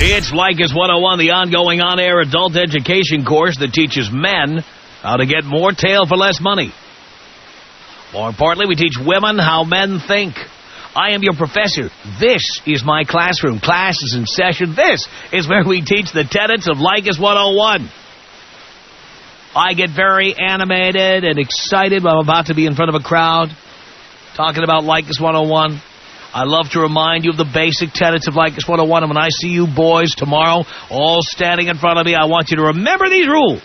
It's Leykis 101, the ongoing on-air adult education course that teaches men how to get more tail for less money. More importantly, we teach women how men think. I am your professor. This is my classroom. Class is in session. This is where we teach the tenets of Leykis 101. I get very animated and excited when I'm about to be in front of a crowd talking about Leykis 101. I love to remind you of the basic tenets of Leykis 101. And when I see you boys tomorrow all standing in front of me, I want you to remember these rules.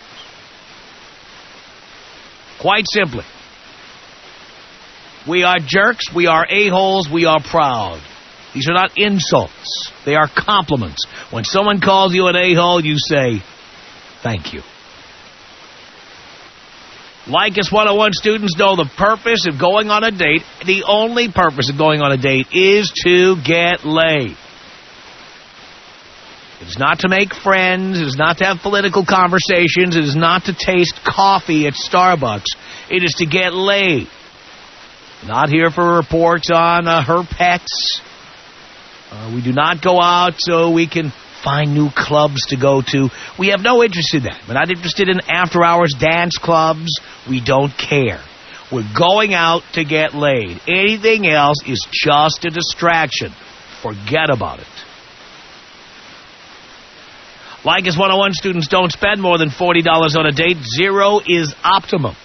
Quite simply. We are jerks, we are a-holes, we are proud. These are not insults. They are compliments. When someone calls you an a-hole, you say, thank you. Leykis 101 students know the purpose of going on a date, the only purpose of going on a date, is to get laid. It is not to make friends. It is not to have political conversations. It is not to taste coffee at Starbucks. It is to get laid. Not here for reports on her pets. We do not go out so we can find new clubs to go to. We have no interest in that. We're not interested in after-hours dance clubs. We don't care. We're going out to get laid. Anything else is just a distraction. Forget about it. Leykis 101 students don't spend more than $40 on a date. Zero is optimum.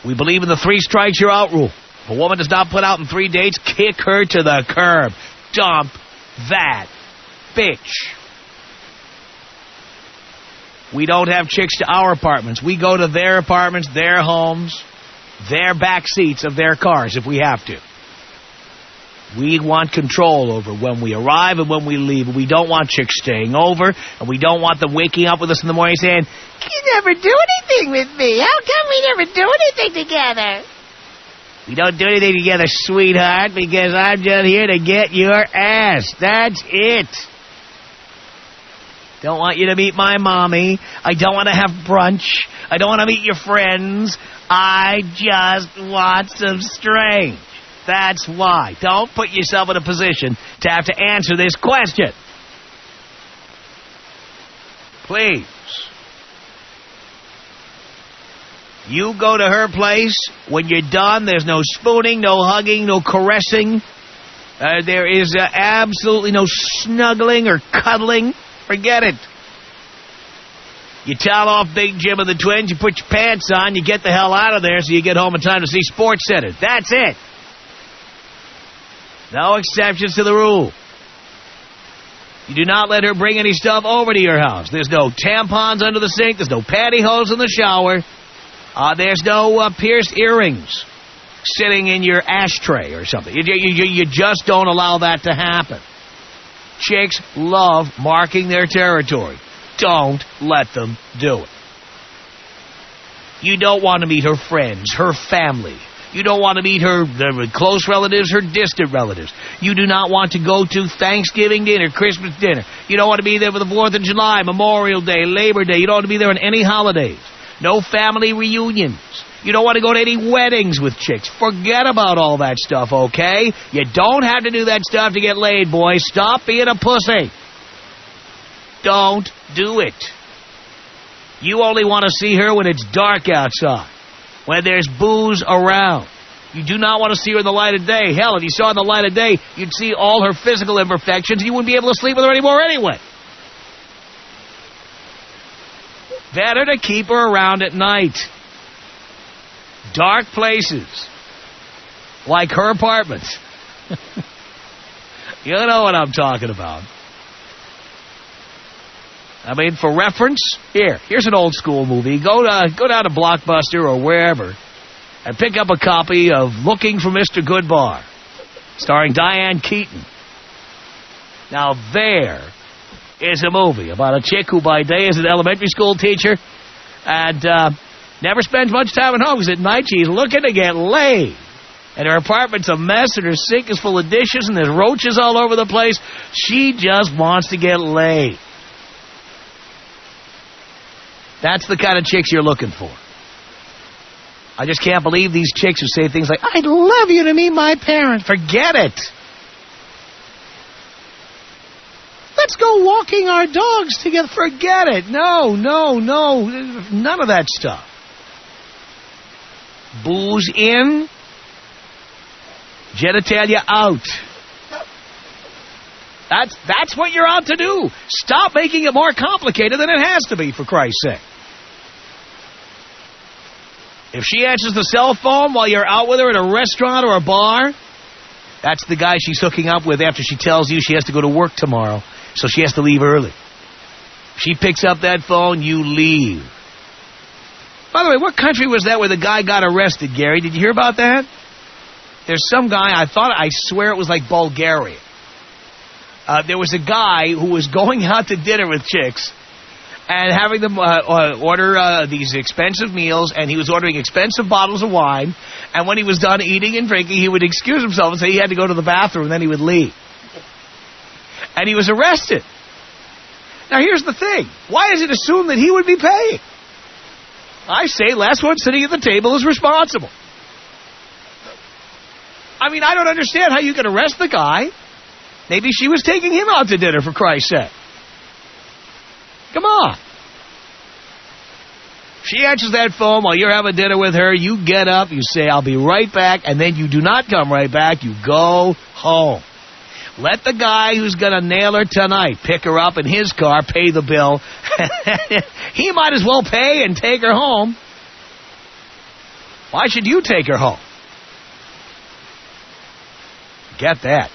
We believe in the 3 strikes you're out rule. If a woman does not put out in 3 dates, kick her to the curb. Dump that bitch. We don't have chicks to our apartments. We go to their apartments, their homes, their back seats of their cars if we have to. We want control over when we arrive and when we leave. We don't want chicks staying over, and we don't want them waking up with us in the morning saying, "You never do anything with me. How come we never do anything together?" We don't do anything together, sweetheart, because I'm just here to get your ass. That's it. Don't want you to meet my mommy. I don't want to have brunch. I don't want to meet your friends. I just want some strange. That's why. Don't put yourself in a position to have to answer this question. Please. You go to her place. When you're done, there's no spooning, no hugging, no caressing. There is absolutely no snuggling or cuddling. Forget it. You towel off Big Jim and the twins, you put your pants on, you get the hell out of there so you get home in time to see Sports Center. That's it. No exceptions to the rule. You do not let her bring any stuff over to your house. There's no tampons under the sink. There's no pantyhose in the shower. There's no pierced earrings sitting in your ashtray or something. You just don't allow that to happen. Chicks love marking their territory. Don't let them do it. You don't want to meet her friends, her family. You don't want to meet her close relatives, her distant relatives. You do not want to go to Thanksgiving dinner, Christmas dinner. You don't want to be there for the 4th of July, Memorial Day, Labor Day. You don't want to be there on any holidays. No family reunions. You don't want to go to any weddings with chicks. Forget about all that stuff, okay? You don't have to do that stuff to get laid, boys. Stop being a pussy. Don't do it. You only want to see her when it's dark outside, when there's booze around. You do not want to see her in the light of day. Hell, if you saw her in the light of day, you'd see all her physical imperfections. You wouldn't be able to sleep with her anymore anyway. Better to keep her around at night. Dark places. Like her apartment. You know what I'm talking about. I mean, for reference, here's an old school movie. Go down to Blockbuster or wherever and pick up a copy of Looking for Mr. Goodbar, starring Diane Keaton. Now there is a movie about a chick who by day is an elementary school teacher and never spends much time at home because at night she's looking to get laid. And her apartment's a mess and her sink is full of dishes and there's roaches all over the place. She just wants to get laid. That's the kind of chicks you're looking for. I just can't believe these chicks who say things like, "I'd love you to meet my parents." Forget it. let's go walking our dogs together. Forget it. No. None of that stuff. Booze in, genitalia out. That's what you're out to do. Stop making it more complicated than it has to be, for Christ's sake. If she answers the cell phone while you're out with her at a restaurant or a bar, that's the guy she's hooking up with after she tells you she has to go to work tomorrow, so she has to leave early. She picks up that phone, you leave. By the way, what country was that where the guy got arrested, Gary? Did you hear about that? There's some guy, I swear it was like Bulgaria. There was a guy who was going out to dinner with chicks and having them order these expensive meals, and he was ordering expensive bottles of wine, and when he was done eating and drinking, he would excuse himself and say he had to go to the bathroom, and then he would leave. And he was arrested. Now, here's the thing. Why is it assumed that he would be paying? I say last one sitting at the table is responsible. I mean, I don't understand how you can arrest the guy. Maybe she was taking him out to dinner, for Christ's sake. Come on. She answers that phone while you're having dinner with her. You get up, you say, I'll be right back, and then you do not come right back. You go home. Let the guy who's going to nail her tonight pick her up in his car, pay the bill. He might as well pay and take her home. Why should you take her home? Get that.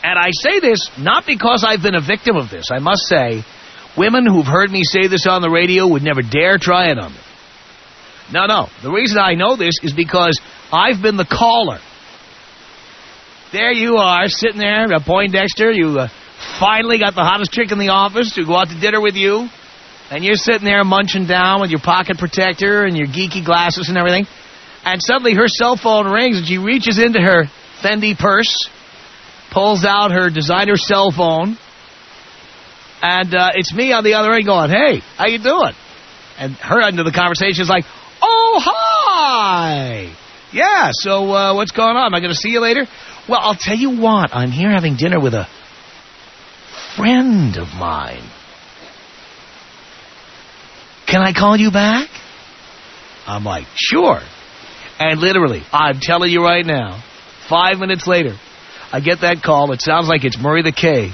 And I say this not because I've been a victim of this. I must say, women who've heard me say this on the radio would never dare try it on me. No. The reason I know this is because I've been the caller. There you are, sitting there at Poindexter. You finally got the hottest chick in the office to go out to dinner with you. And you're sitting there munching down with your pocket protector and your geeky glasses and everything. And suddenly her cell phone rings and she reaches into her Fendi purse, pulls out her designer cell phone, and it's me on the other end going, hey, how you doing? And her end of the conversation is like, oh, hi. Yeah, so what's going on? Am I going to see you later? Well, I'll tell you what. I'm here having dinner with a friend of mine. Can I call you back? I'm like, sure. And literally, I'm telling you right now, 5 minutes later, I get that call. It sounds like it's Murray the K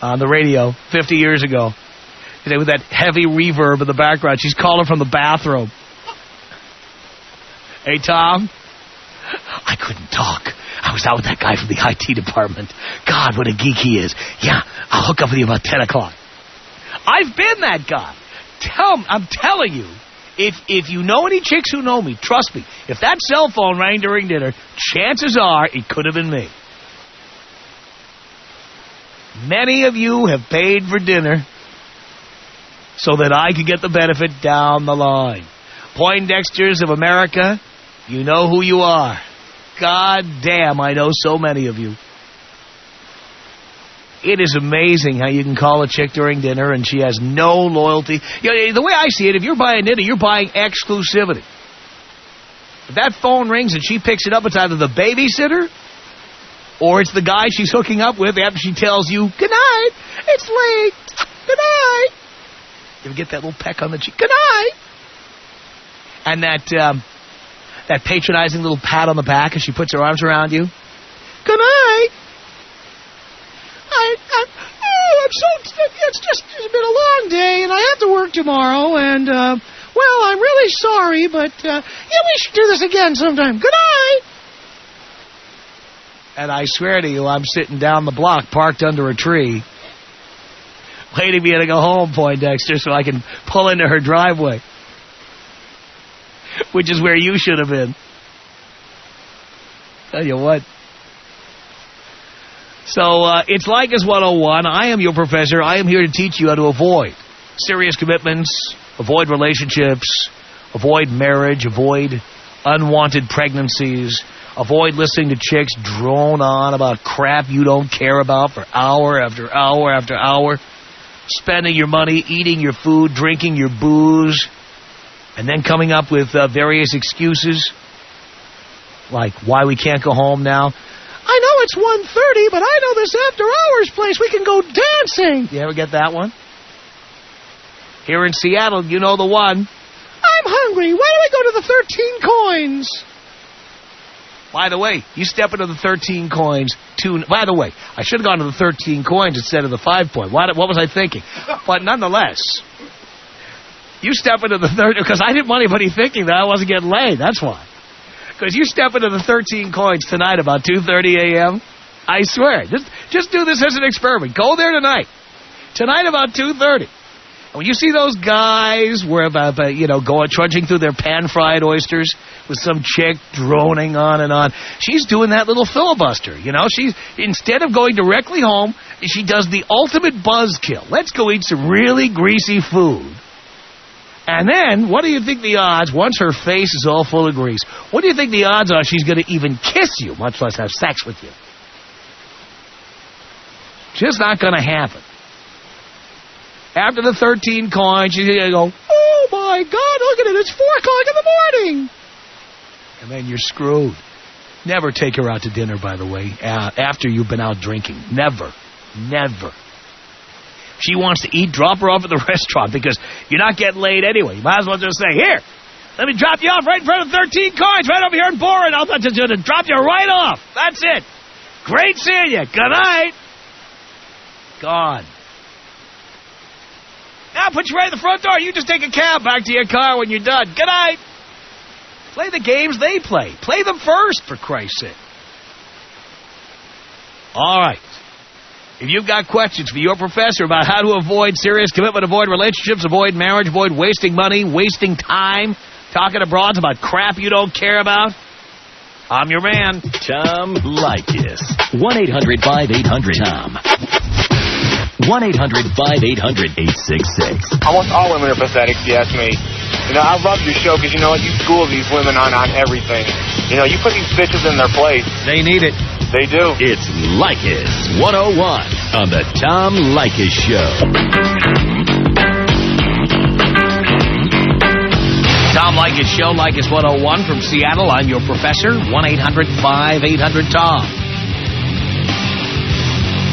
on the radio 50 years ago. With that heavy reverb in the background. She's calling from the bathroom. Hey, Tom. I couldn't talk. I was out with that guy from the IT department. God, what a geek he is. Yeah, I'll hook up with you about 10 o'clock. I've been that guy. I'm telling you, if you know any chicks who know me, trust me, if that cell phone rang during dinner, chances are it could have been me. Many of you have paid for dinner so that I could get the benefit down the line. Poindexters of America, you know who you are. God damn, I know so many of you. It is amazing how you can call a chick during dinner and she has no loyalty. You know, the way I see it, if you're buying dinner, you're buying exclusivity. If that phone rings and she picks it up, it's either the babysitter or it's the guy she's hooking up with after she tells you, good night, it's late, good night. You ever get that little peck on the cheek? Good night. And that patronizing little pat on the back as she puts her arms around you. Good night. It's been a long day, and I have to work tomorrow, and, well, I'm really sorry, but, yeah, we should do this again sometime. Good night. And I swear to you, I'm sitting down the block, parked under a tree, waiting for me to go home, Poindexter, so I can pull into her driveway, which is where you should have been. Tell you what. So, it's Leykis 101. I am your professor. I am here to teach you how to avoid serious commitments, avoid relationships, avoid marriage, avoid unwanted pregnancies, avoid listening to chicks drone on about crap you don't care about for hour after hour after hour, spending your money, eating your food, drinking your booze, and then coming up with various excuses, like why we can't go home now. I know it's 1:30, but I know this after-hours place. We can go dancing. You ever get that one? Here in Seattle, you know the one. I'm hungry. Why don't we go to the 13 coins? By the way, you step into the 13 coins. By the way, I should have gone to the 13 coins instead of the 5 point. What was I thinking? But nonetheless, you step into the 13, because I didn't want anybody thinking that I wasn't getting laid. That's why. Because you step into the 13 coins tonight about 2:30 a.m. I swear. Just do this as an experiment. Go there tonight. Tonight about 2:30. When you see those guys going trudging through their pan-fried oysters with some chick droning on and on, she's doing that little filibuster. She's, instead of going directly home, she does the ultimate buzzkill. Let's go eat some really greasy food. And then, what do you think the odds, once her face is all full of grease, what do you think the odds are she's going to even kiss you, much less have sex with you? Just not going to happen. After the 13 coins, she's going to go, oh, my God, look at it, it's 4 o'clock in the morning. And then you're screwed. Never take her out to dinner, by the way, after you've been out drinking. Never. Never. She wants to eat, drop her off at the restaurant because you're not getting laid anyway. You might as well just say, here, let me drop you off right in front of 13 coins right over here in Boren. I'll just drop you right off. That's it. Great seeing you. Good night. Gone. Now put you right in the front door. You just take a cab back to your car when you're done. Good night. Play the games they play. Play them first, for Christ's sake. All right. If you've got questions for your professor about how to avoid serious commitment, avoid relationships, avoid marriage, avoid wasting money, wasting time, talking to broads about crap you don't care about, I'm your man. Tom Leykis. 1-800-5800-TOM. 1-800-5800-866. Almost all women are pathetic, if you ask me. I love your show because, you school these women on everything. You put these bitches in their place. They need it. They do. It's Leykis 101 on the Tom Leykis Show. Tom Leykis Show, Leykis 101 from Seattle. I'm your professor. 1-800-5800-TOM.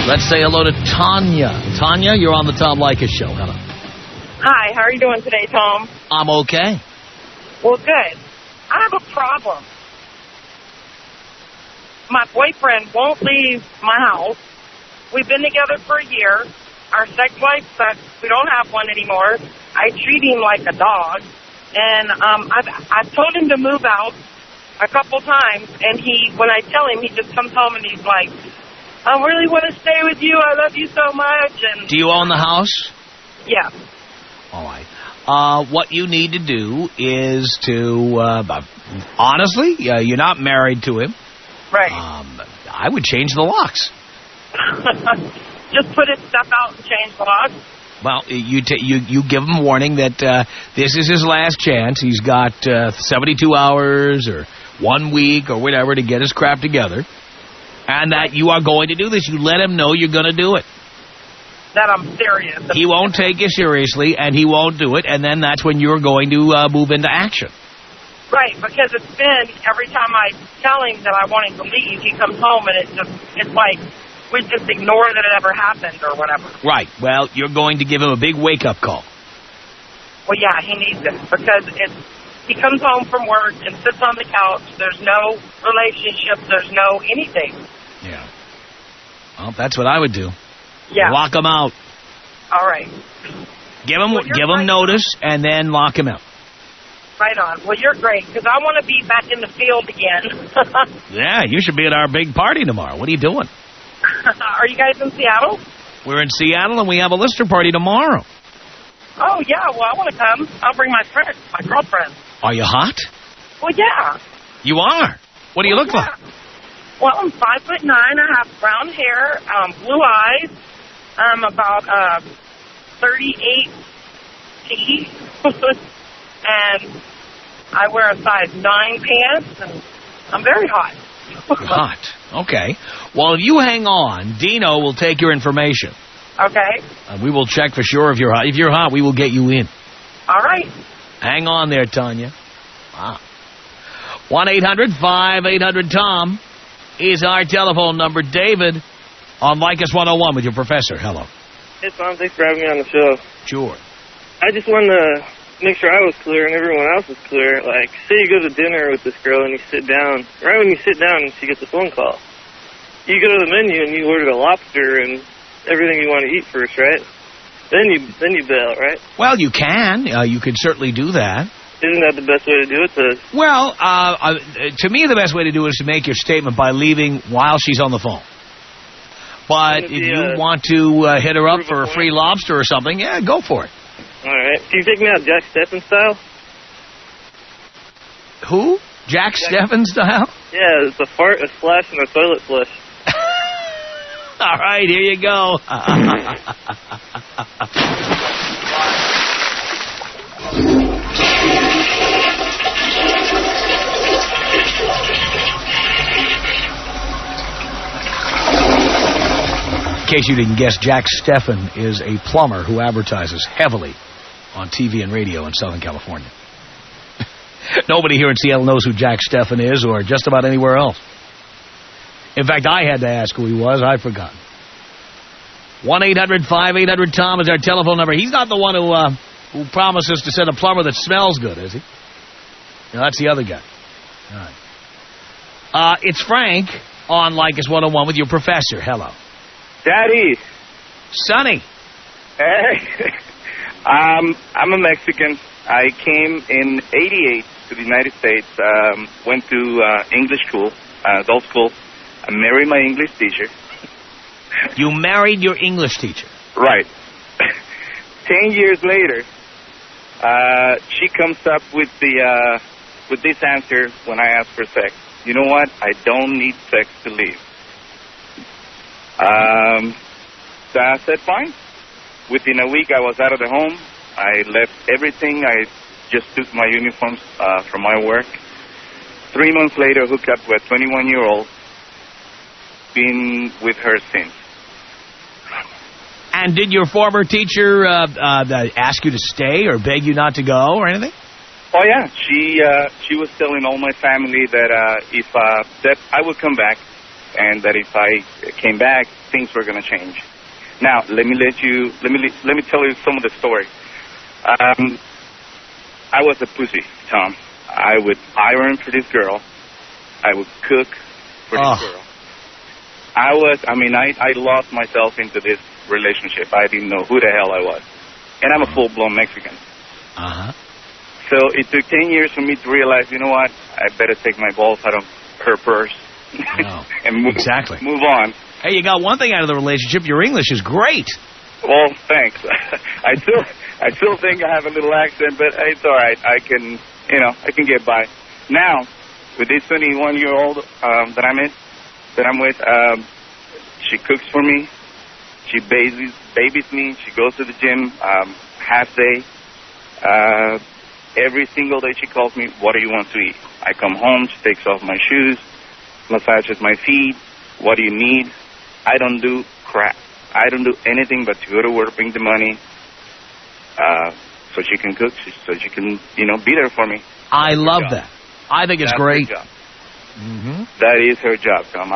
Let's say hello to Tanya. Tanya, you're on the Tom Leykis Show. Hello. Hi, how are you doing today, Tom? I'm okay. Well, good. I have a problem. My boyfriend won't leave my house. We've been together for a year. Our sex life sucks. We don't have one anymore. I treat him like a dog. And I've told him to move out a couple times. And when I tell him, he just comes home and he's like, I really want to stay with you. I love you so much. And do you own the house? Yeah. All right. What you need to do is to, honestly, you're not married to him. Right. I would change the locks. Just put his stuff out and change the locks? Well, you give him warning that this is his last chance. He's got 72 hours or 1 week or whatever to get his crap together. And that you are going to do this. You let him know you're going to do it. That I'm serious. He won't take you seriously, and he won't do it, and then that's when you're going to move into action. Right, because it's been, every time I tell him that I want him to leave, he comes home and it's like we just ignore that it ever happened or whatever. Right, well, you're going to give him a big wake-up call. Well, yeah, he needs it, because he comes home from work and sits on the couch. There's no relationship. There's no anything. Yeah. Well, that's what I would do. Yeah. Lock him out. All right. Give him notice and then lock him out. Right on. Well, you're great, because I want to be back in the field again. Yeah, you should be at our big party tomorrow. What are you doing? Are you guys in Seattle? We're in Seattle, and we have a lister party tomorrow. Oh, yeah. Well, I want to come. I'll bring my girlfriend. Are you hot? Well, yeah. You are? What do you look like? Well, I'm 5'9". I have brown hair, blue eyes. I'm about 38 feet. And I wear a size 9 pants, and I'm very hot. Hot. Okay. Well, if you hang on, Dino will take your information. Okay. We will check for sure if you're hot. If you're hot, we will get you in. All right. Hang on there, Tanya. Wow. 1-800-5800-TOM. is our telephone number. David on Leykis 101 with your professor. Hello. Hey, Tom. Thanks for having me on the show. Sure. I just wanted to make sure I was clear and everyone else was clear. Like, say you go to dinner with this girl and you sit down. Right when you sit down, she gets a phone call. You go to the menu and you order a lobster and everything you want to eat first, right? Then you bail, right? Well, you can. You can certainly do that. Isn't that the best way to do it? Well, to me, the best way to do it is to make your statement by leaving while she's on the phone. But if you want to hit her up for a free lobster or something, yeah, go for it. All right. Can you take me out Jack Steffen style? Who? Jack Steffen style? Yeah, it's a fart, a splash, and a toilet flush. All right, here you go. In case you didn't guess, Jack Steffen is a plumber who advertises heavily on TV and radio in Southern California. Nobody here in Seattle knows who Jack Steffen is or just about anywhere else. In fact, I had to ask who he was. I've forgotten. 1-800-5800-TOM is our telephone number. He's not the one who promises to send a plumber that smells good, is he? No, that's the other guy. All right. It's Frank on Leykis 101 with your professor. Hello. Daddy. Sonny. Hey. I'm a Mexican. I came in '88 to the United States, went to English school, adult school. I married my English teacher. You married your English teacher? Right. 10 years later, she comes up with this answer when I ask for sex. You know what? I don't need sex to leave. So I said, fine. Within a week, I was out of the home. I left everything. I just took my uniforms from my work. 3 months later, hooked up with a 21-year-old. Been with her since. And did your former teacher ask you to stay or beg you not to go or anything? Oh, yeah. She was telling all my family that that I would come back and that if I came back, things were going to change. Now, let me tell you some of the story. I was a pussy, Tom. I would iron for this girl. I would cook for this girl. I lost myself into this relationship. I didn't know who the hell I was. And I'm a full-blown Mexican. Uh-huh. So it took 10 years for me to realize, you know what, I better take my balls out of her purse and move on. Hey, you got one thing out of the relationship. Your English is great. Well, thanks. I still think I have a little accent, but it's all right. I can get by. Now, with this 21-year-old that I'm with, she cooks for me. She babies me. She goes to the gym half day. Every single day she calls me, what do you want to eat? I come home, she takes off my shoes, massages my feet. What do you need? I don't do crap. I don't do anything but to go to work, bring the money, so she can cook, so she can, be there for me. I love that. I think it's great. Her job. Mm-hmm. That is her job, Tom.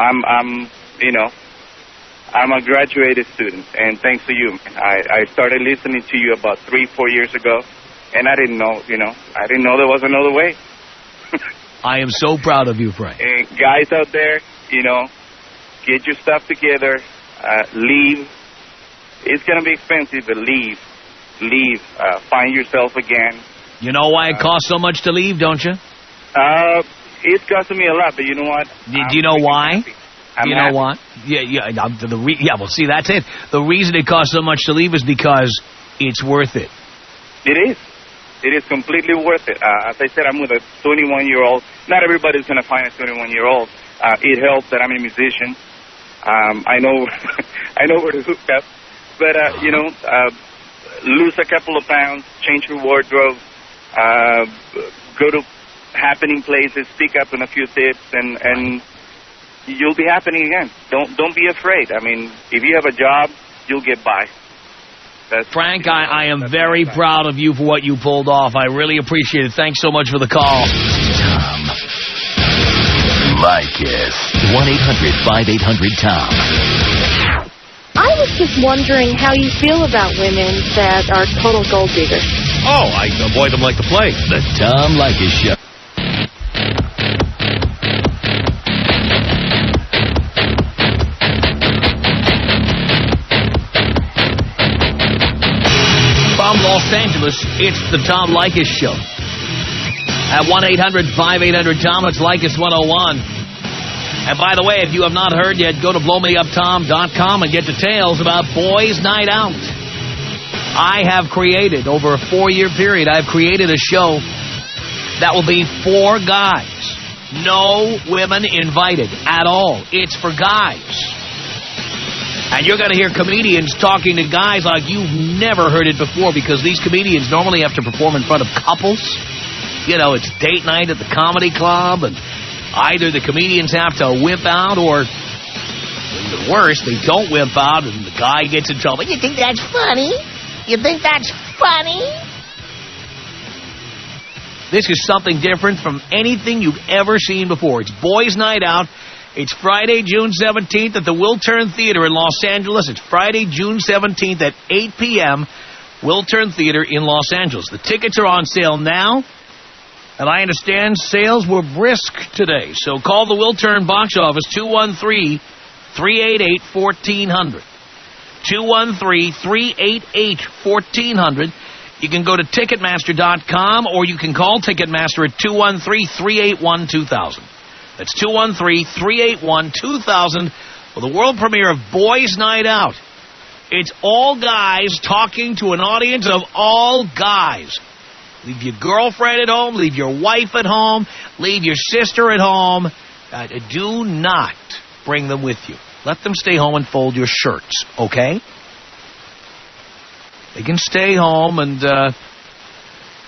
I'm a graduated student, and thanks to you, I started listening to you about 3-4 years ago, and I didn't know there was another way. I am so proud of you, Frank. And guys out there, get your stuff together, leave. It's going to be expensive, but leave, find yourself again. You know why it costs so much to leave, don't you? It's costing me a lot, but you know what? Do you know why? Do you know what? Yeah, well, see, that's it. The reason it costs so much to leave is because it's worth it. It is. It is completely worth it. As I said, I'm with a 21-year-old. Not everybody's going to find a 21-year-old. It helps that I'm a musician. I know where to hook up. But, lose a couple of pounds, change your wardrobe, go to happening places, pick up on a few tips, and you'll be happening again. Don't be afraid. I mean, if you have a job, you'll get by. Frank, I am very proud of you for what you pulled off. I really appreciate it. Thanks so much for the call. Tom Leykis. 1-800-5800-TOM. I was just wondering how you feel about women that are total gold diggers. Oh, I avoid them like the plague. The Tom Leykis Show. From Los Angeles, it's the Tom Leykis Show. At 1-800-5800-TOM, it's Leykis 101. And by the way, if you have not heard yet, go to blowmeuptom.com and get details about Boys Night Out. I have created, over a 4-year period, I've created a show that will be for guys. No women invited at all. It's for guys. And you're going to hear comedians talking to guys like you've never heard it before, because these comedians normally have to perform in front of couples. You know, it's date night at the comedy club, and either the comedians have to wimp out, or even worse, they don't wimp out and the guy gets in trouble. You think that's funny? You think that's funny? This is something different from anything you've ever seen before. It's Boys Night Out. It's Friday, June 17th at the Wiltern Theater in Los Angeles. It's Friday, June 17th at 8 p.m., Wiltern Theater in Los Angeles. The tickets are on sale now, and I understand sales were brisk today. So call the Wiltern box office, 213-388-1400. 213-388-1400. You can go to Ticketmaster.com, or you can call Ticketmaster at 213-381-2000. That's 213-381-2000 for the world premiere of Boys Night Out. It's all guys talking to an audience of all guys. Leave your girlfriend at home. Leave your wife at home. Leave your sister at home. Do not bring them with you. Let them stay home and fold your shirts, okay? They can stay home and, do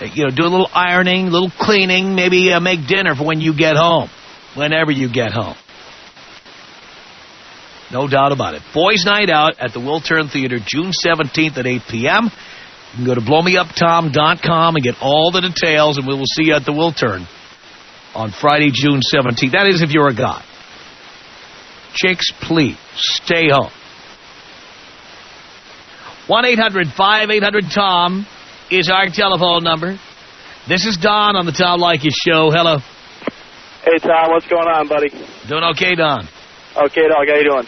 a little ironing, a little cleaning, maybe make dinner for when you get home, whenever you get home. No doubt about it. Boys Night Out at the Wiltern Theater, June 17th at 8 p.m. You can go to blowmeuptom.com and get all the details, and we will see you at the Wiltern on Friday, June 17th. That is if you're a guy. Chicks, please, stay home. 1-800-5800-TOM is our telephone number. This is Don on the Tom Leykis Show. Hello. Hey, Tom, what's going on, buddy? Doing okay, Don? Okay, dog, how you doing?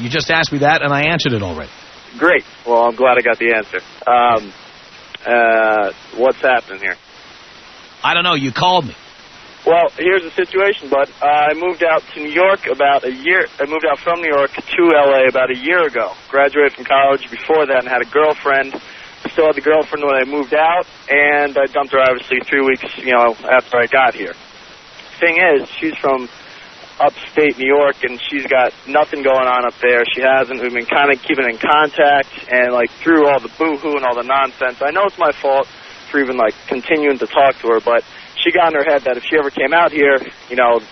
You just asked me that, and I answered it already. Great. Well, I'm glad I got the answer. What's happening here? I don't know. You called me. Well, here's the situation, bud. I moved out to New York about a year. I moved out from New York to L.A. about a year ago. Graduated from college before that and had a girlfriend. Still had the girlfriend when I moved out, and I dumped her, obviously, 3 weeks, after I got here. Thing is, she's from upstate New York, and she's got nothing going on up there. She hasn't. We've been kind of keeping in contact, and, through all the boo-hoo and all the nonsense, I know it's my fault for even, continuing to talk to her, but she got in her head that if she ever came out here,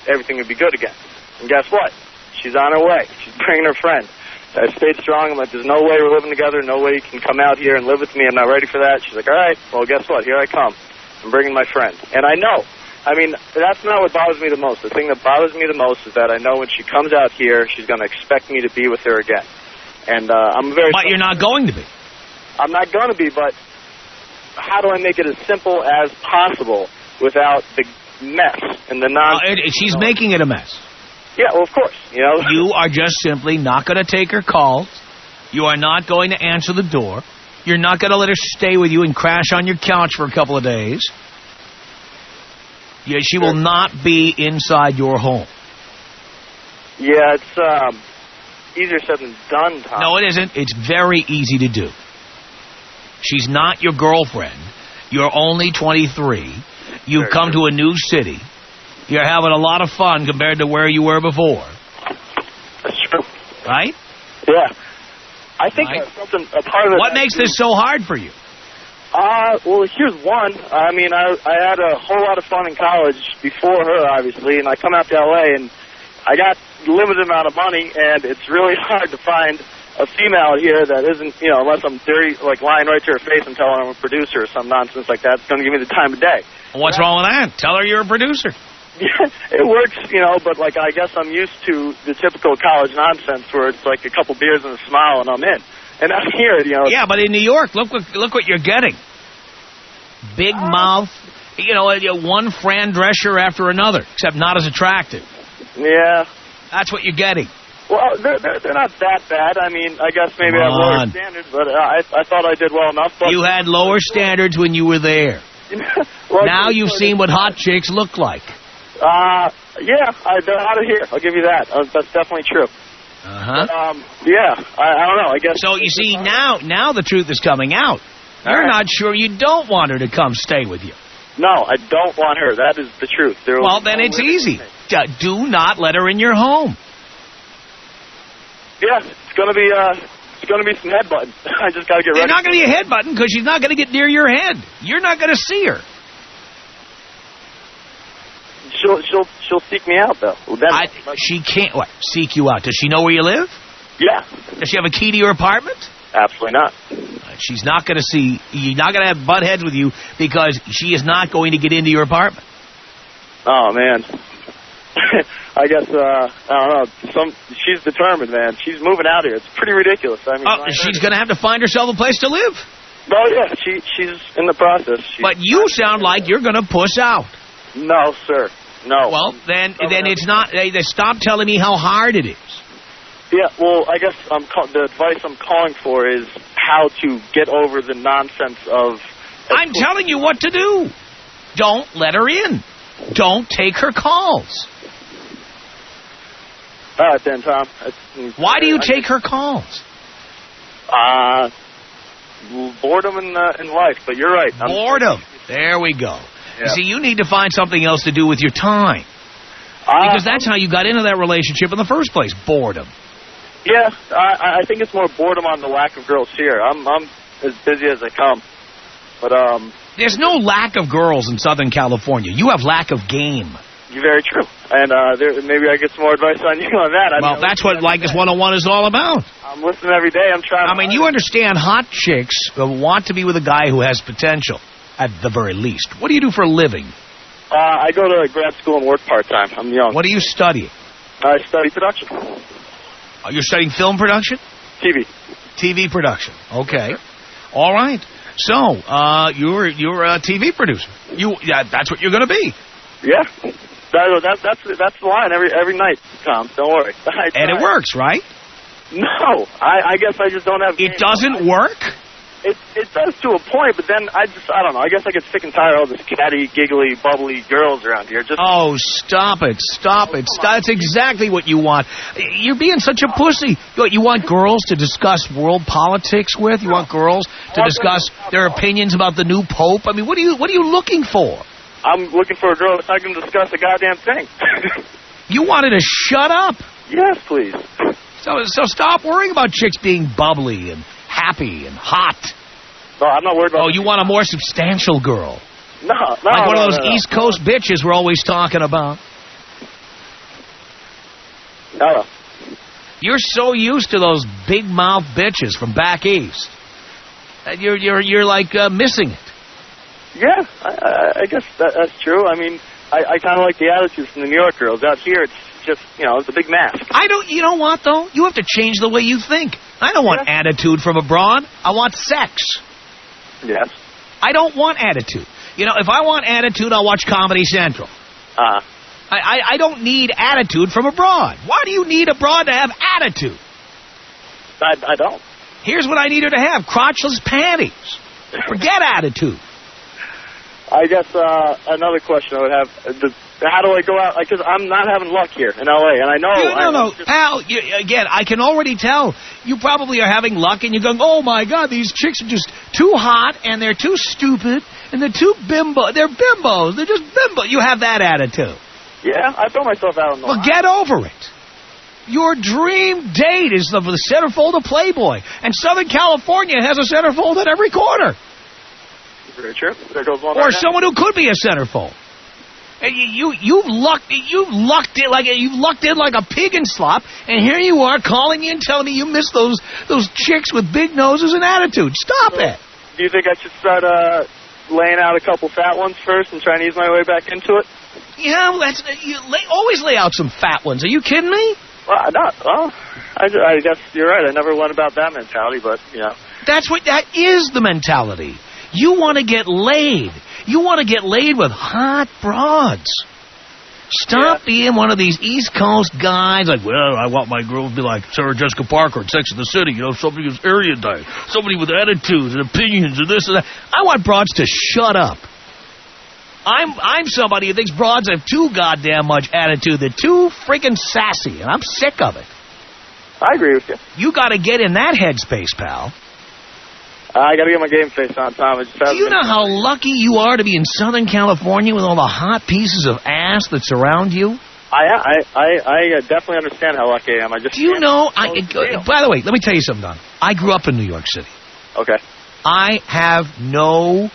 everything would be good again. And guess what? She's on her way. She's bringing her friend. I stayed strong. I'm like, there's no way we're living together. No way you can come out here and live with me. I'm not ready for that. She's like, all right, well, guess what? Here I come. I'm bringing my friend. And I know. I mean, that's not what bothers me the most. The thing that bothers me the most is that I know when she comes out here, she's going to expect me to be with her again. And I'm very... But you're not going to be. I'm not going to be, but how do I make it as simple as possible without the mess and the nonsense? She's making it a mess. Yeah, well, of course. You are just simply not going to take her calls. You are not going to answer the door. You're not going to let her stay with you and crash on your couch for a couple of days. Yeah, she will not be inside your home. Yeah, it's easier said than done, Tom. No, it isn't. It's very easy to do. She's not your girlfriend. You're only 23. You've come to a new city. You're having a lot of fun compared to where you were before. That's true. Right? Yeah. I think that's something, a part of it... What makes this so hard for you? Well, here's one. I mean, I had a whole lot of fun in college before her, obviously, and I come out to L.A., and I got limited amount of money, and it's really hard to find a female here that isn't, unless I'm dirty, lying right to her face and telling her I'm a producer or some nonsense like that, it's going to give me the time of day. What's wrong with that? Tell her you're a producer. Yeah, it works, you know, but, like, I guess I'm used to the typical college nonsense where it's like a couple beers and a smile and I'm in. And out here, you know... Yeah, but in New York, look what you're getting. Big mouth, you know, one Fran Drescher after another, except not as attractive. Yeah. That's what you're getting. Well, they're not that bad. I mean, I guess maybe I have lower standards, but I thought I did well enough. But you had lower standards when you were there. Well, now you've seen what hot chicks look like. Yeah, they're out of here. I'll give you that. That's definitely true. Uh-huh. But, yeah, I don't know. I guess. So, you see, now the truth is coming out. You're not sure you don't want her to come stay with you. No, I don't want her. That is the truth. Well, then it's easy. Do not let her in your home. Yeah, it's gonna be some headbutting. I just gotta get ready. It's not gonna be a headbutting because she's not gonna get near your head. You're not gonna see her. She'll seek me out though. She can't seek you out. Does she know where you live? Yeah. Does she have a key to your apartment? Absolutely not. She's not going to see. You're not going to have butt heads with you because she is not going to get into your apartment. Oh man. I guess I don't know. She's determined, man. She's moving out here. It's pretty ridiculous. I mean, she's going to have to find herself a place to live. Oh yeah, she's in the process. But you sound like you're going to puss out. No, sir. No. Well, then it's not. Stop telling me how hard it is. Yeah, well, I guess the advice I'm calling for is how to get over the nonsense of... I'm telling you what to do. Don't let her in. Don't take her calls. All right, then, Tom. Why do you take her calls? Boredom in life, but you're right. Boredom. There we go. Yeah. You see, you need to find something else to do with your time. Because that's how you got into that relationship in the first place, boredom. Yeah, I think it's more boredom on the lack of girls here. I'm as busy as I come. But there's no lack of girls in Southern California. You have lack of game. You're very true. And maybe I get some more advice on you on that. Well, that's what Leykis 101 is all about. I'm listening every day. I'm trying. I mean, you understand hot chicks want to be with a guy who has potential, at the very least. What do you do for a living? I go to grad school and work part-time. I'm young. What are you studying? I study production. You're studying film production? TV. TV production. Okay. All right. So, you're a TV producer. That's what you're going to be. Yeah. That's the line every night, Tom. Don't worry. And it works, right? No. I guess I just don't have... It doesn't work? It does to a point, but then I don't know. I guess I get sick and tired of all this catty, giggly, bubbly girls around here. Oh, stop it. Stop it. That's exactly what you want. You're being such a pussy. You want girls to discuss world politics with? You want girls to discuss their opinions about the new pope? I mean, what are you looking for? I'm looking for a girl that's not going to discuss a goddamn thing. You wanted to shut up. Yes, please. So stop worrying about chicks being bubbly and happy and hot. No, I'm not worried about... Oh, you want a more substantial girl. No. Like one of those East Coast bitches we're always talking about. No. You're so used to those big mouth bitches from back east that you're like missing it. Yeah, I guess that's true. I mean, I kind of like the attitudes from the New York girls. Out here, it's just, it's a big mask. You know what, though? You have to change the way you think. I don't want attitude from a broad. I want sex. Yes. I don't want attitude. If I want attitude, I'll watch Comedy Central. I don't need attitude from a broad. Why do you need a broad to have attitude? I don't. Here's what I need her to have. Crotchless panties. Forget attitude. I guess another question I would have, how do I go out? Because I'm not having luck here in L.A., and I know... No, pal, again, I can already tell. You probably are having luck, and you're going, oh, my God, these chicks are just too hot, and they're too stupid, and they're too bimbo. They're bimbos. They're just bimbo. You have that attitude. Yeah, I throw myself out on the line. Well, get over it. Your dream date is the centerfold of Playboy, and Southern California has a centerfold at every corner. Very true. There goes one. Or someone who could be a centerfold. And you've lucked in like a pig in slop, and here you are calling me and telling me you miss those chicks with big noses and attitude. Stop it. Do you think I should start laying out a couple fat ones first and try and ease my way back into it? Yeah, always lay out some fat ones. Are you kidding me? Well, I guess you're right. I never went about that mentality, but, That is the mentality. You want to get laid. You want to get laid with hot broads. Stop being one of these East Coast guys like, well, I want my girl to be like Sarah Jessica Parker in Sex and the City, somebody who's erudite, somebody with attitudes and opinions and this and that. I want broads to shut up. I'm somebody who thinks broads have too goddamn much attitude. They're too freaking sassy, and I'm sick of it. I agree with you. You got to get in that headspace, pal. I got to get my game face on, Tom. Do you know how lucky you are to be in Southern California with all the hot pieces of ass that surround you? I definitely understand how lucky I am. Do you know? By the way, let me tell you something, Don. I grew up in New York City. Okay. I have no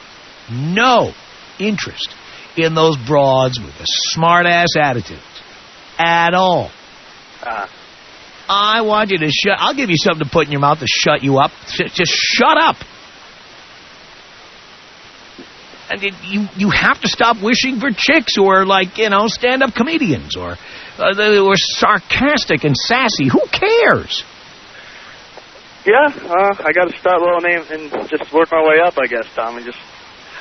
interest in those broads with the smart-ass attitudes at all. I want you to shut... I'll give you something to put in your mouth to shut you up. Just shut up. And you have to stop wishing for chicks who are like, stand-up comedians or sarcastic and sassy. Who cares? Yeah, I got to start low and just work my way up, I guess, Tom, and just...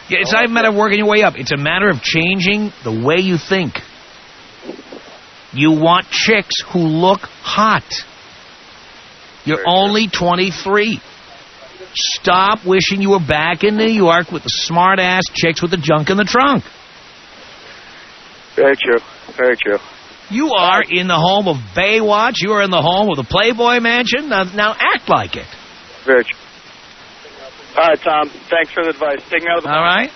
Yeah, it's not a matter of working your way up. It's a matter of changing the way you think. You want chicks who look hot. You're only 23. Stop wishing you were back in New York with the smart-ass chicks with the junk in the trunk. Very true. Very true. You are in the home of Baywatch. You are in the home of the Playboy Mansion. Now act like it. Very true. All right, Tom. Thanks for the advice. Take me out of the All right.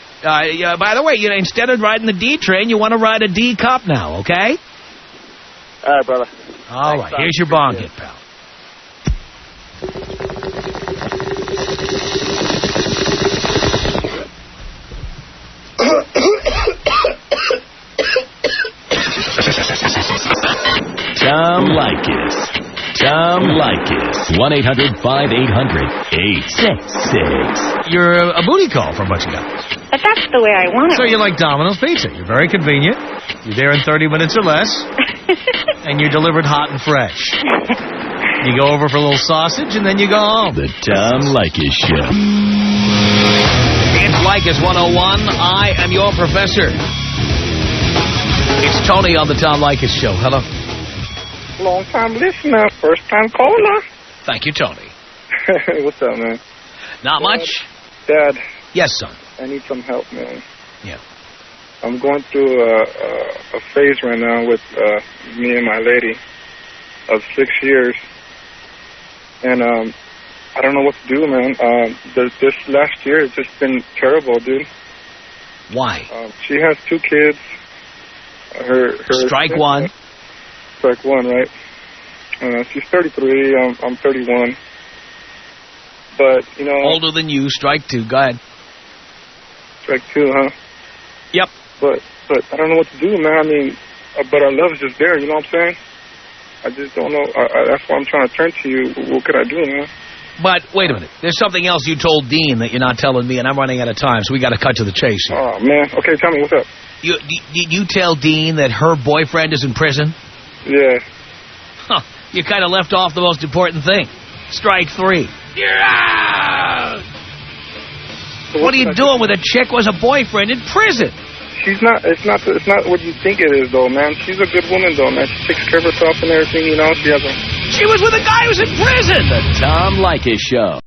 By the way, instead of riding the D train, you want to ride a D cup now, okay? All right, brother. All right. Here's your bong hit, pal. Tom Leykis. 1-800-5800-866. You're a booty call for a bunch of guys. But that's the way I want it. So you like Domino's Pizza. You're very convenient. You're there in 30 minutes or less. And you're delivered hot and fresh. You go over for a little sausage, and then you go home. The Tom Leykis Show. It's Leykis 101. I am your professor. It's Tony on the Tom Leykis Show. Hello. Long-time listener, first-time caller. Thank you, Tony. What's up, man? Not much? Dad. Yes, son. I need some help, man. Yeah. I'm going through a phase right now with me and my lady of 6 years. And I don't know what to do, man. This last year has just been terrible, dude. Why? She has 2 kids. Her Strike one. Strike one, right? She's 33. I'm 31. But, older than you. Strike 2. Go ahead. Strike 2, huh? Yep. But I don't know what to do, man. I mean, but our love is just there, you know what I'm saying? I just don't know. That's why I'm trying to turn to you. What could I do, man? But wait a minute. There's something else you told Dean that you're not telling me, and I'm running out of time, so we got to cut to the chase here. Oh, man. Okay, tell me, what's up? Did you tell Dean that her boyfriend is in prison? Yeah. Huh. You kind of left off the most important thing. Strike 3. You're out! So what are you doing with a chick who has a boyfriend in prison? It's not what you think it is, though, man. She's a good woman, though, man. She takes care of herself and everything, She was with a guy who's in prison! The Tom Leykis Show.